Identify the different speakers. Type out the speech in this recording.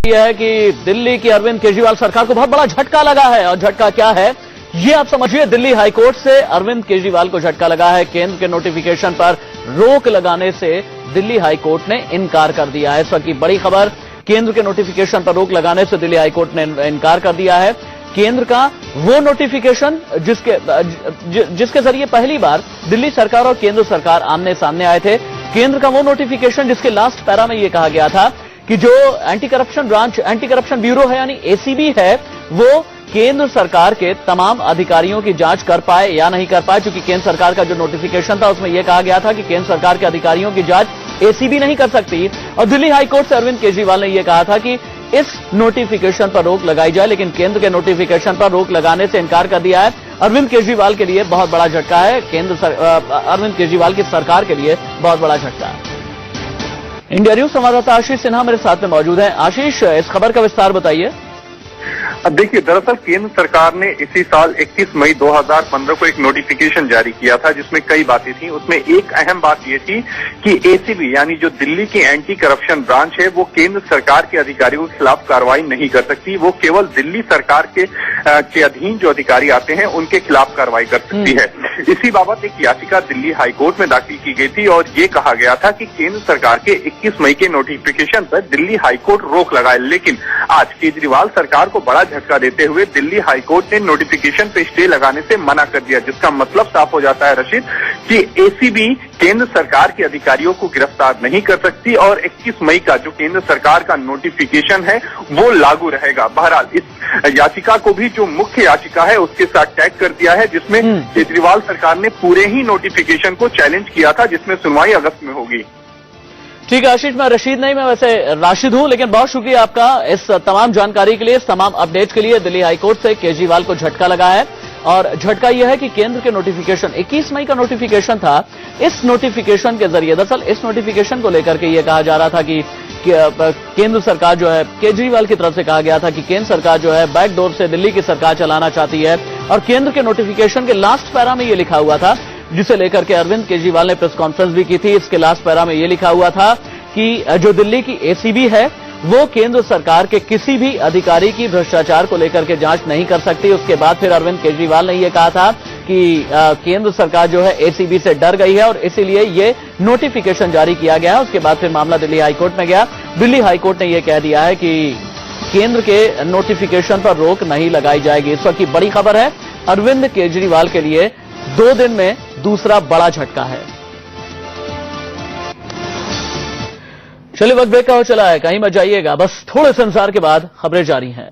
Speaker 1: यह है कि दिल्ली की अरविंद केजरीवाल सरकार को बहुत बड़ा झटका लगा है, और झटका क्या है ये आप समझिए। दिल्ली हाईकोर्ट से अरविंद केजरीवाल को झटका लगा है। केंद्र के नोटिफिकेशन पर रोक लगाने से दिल्ली हाईकोर्ट ने इनकार कर दिया है। इस वक्त की बड़ी खबर, केंद्र के नोटिफिकेशन पर रोक लगाने से दिल्ली हाईकोर्ट ने इनकार कर दिया है। केंद्र का वो नोटिफिकेशन जिसके जरिए पहली बार दिल्ली सरकार और केंद्र सरकार आमने सामने आए थे, केंद्र का वो नोटिफिकेशन जिसके लास्ट पैरा में ये कहा गया था कि जो एंटी करप्शन ब्यूरो है यानी एसीबी है, वो केंद्र सरकार के तमाम अधिकारियों की जांच कर पाए या नहीं कर पाए। क्योंकि केंद्र सरकार का जो नोटिफिकेशन था उसमें यह कहा गया था कि केंद्र सरकार के अधिकारियों की जांच एसीबी नहीं कर सकती, और दिल्ली हाईकोर्ट से अरविंद केजरीवाल ने यह कहा था कि इस नोटिफिकेशन पर रोक लगाई जाए, लेकिन केंद्र के नोटिफिकेशन पर रोक लगाने से इनकार कर दिया है। अरविंद केजरीवाल के लिए बहुत बड़ा झटका है, अरविंद केजरीवाल की सरकार के लिए बहुत बड़ा झटका है। इंडिया न्यूज संवाददाता आशीष सिन्हा मेरे साथ में मौजूद हैं। आशीष, इस खबर का विस्तार बताइए।
Speaker 2: देखिए, दरअसल केंद्र सरकार ने इसी साल 21 मई 2015 को एक नोटिफिकेशन जारी किया था जिसमें कई बातें थी। उसमें एक अहम बात ये थी कि एसीबी यानी जो दिल्ली की एंटी करप्शन ब्रांच है वो केंद्र सरकार के अधिकारियों के खिलाफ कार्रवाई नहीं कर सकती। वो केवल दिल्ली सरकार के अधीन जो अधिकारी आते हैं उनके खिलाफ कार्रवाई कर सकती है। इसी बाबत एक याचिका दिल्ली हाईकोर्ट में दाखिल की गई थी और ये कहा गया था कि केंद्र सरकार के 21 मई के नोटिफिकेशन पर दिल्ली हाईकोर्ट रोक लगाए। लेकिन आज केजरीवाल सरकार को बड़ा झटका देते हुए दिल्ली हाईकोर्ट ने नोटिफिकेशन पे स्टे लगाने से मना कर दिया, जिसका मतलब साफ हो जाता है रशीद कि एसीबी केंद्र सरकार के अधिकारियों को गिरफ्तार नहीं कर सकती और 21 मई का जो केंद्र सरकार का नोटिफिकेशन है वो लागू रहेगा। बहरहाल इस याचिका को भी जो मुख्य याचिका है उसके साथ टैग कर दिया है, जिसमें केजरीवाल सरकार ने पूरे ही नोटिफिकेशन को चैलेंज किया था, जिसमें सुनवाई अगस्त में होगी।
Speaker 1: ठीक है आशीष, मैं रशीद नहीं, मैं वैसे राशिद हूं, लेकिन बहुत शुक्रिया आपका इस तमाम जानकारी के लिए, इस तमाम अपडेट के लिए। दिल्ली हाईकोर्ट से केजरीवाल को झटका लगा है, और झटका यह है कि केंद्र के नोटिफिकेशन 21 मई का नोटिफिकेशन था। इस नोटिफिकेशन के जरिए, दरअसल इस नोटिफिकेशन को लेकर के यह कहा जा रहा था कि केंद्र सरकार जो है, केजरीवाल की तरफ से कहा गया था कि केंद्र सरकार जो है बैकडोर से दिल्ली की सरकार चलाना चाहती है, और केंद्र के नोटिफिकेशन के लास्ट पैरा में यह लिखा हुआ था, जिसे लेकर के अरविंद केजरीवाल ने प्रेस कॉन्फ्रेंस भी की थी। इसके लास्ट पैरा में यह लिखा हुआ था कि जो दिल्ली की एसीबी है वो केंद्र सरकार के किसी भी अधिकारी की भ्रष्टाचार को लेकर के जांच नहीं कर सकती। उसके बाद फिर अरविंद केजरीवाल ने यह कहा था कि केंद्र सरकार जो है एसीबी से डर गई है और इसीलिए ये नोटिफिकेशन जारी किया गया है। उसके बाद फिर मामला दिल्ली हाईकोर्ट में गया। दिल्ली हाईकोर्ट ने यह कह दिया है कि केंद्र के नोटिफिकेशन पर रोक नहीं लगाई जाएगी। इस वक्त की बड़ी खबर है, अरविंद केजरीवाल के लिए 2 दिन में दूसरा बड़ा झटका है। चलिए, वक्त ब्रेक का हो चला है, कहीं मत जाइएगा, बस थोड़े से इंतजार के बाद खबरें जारी हैं।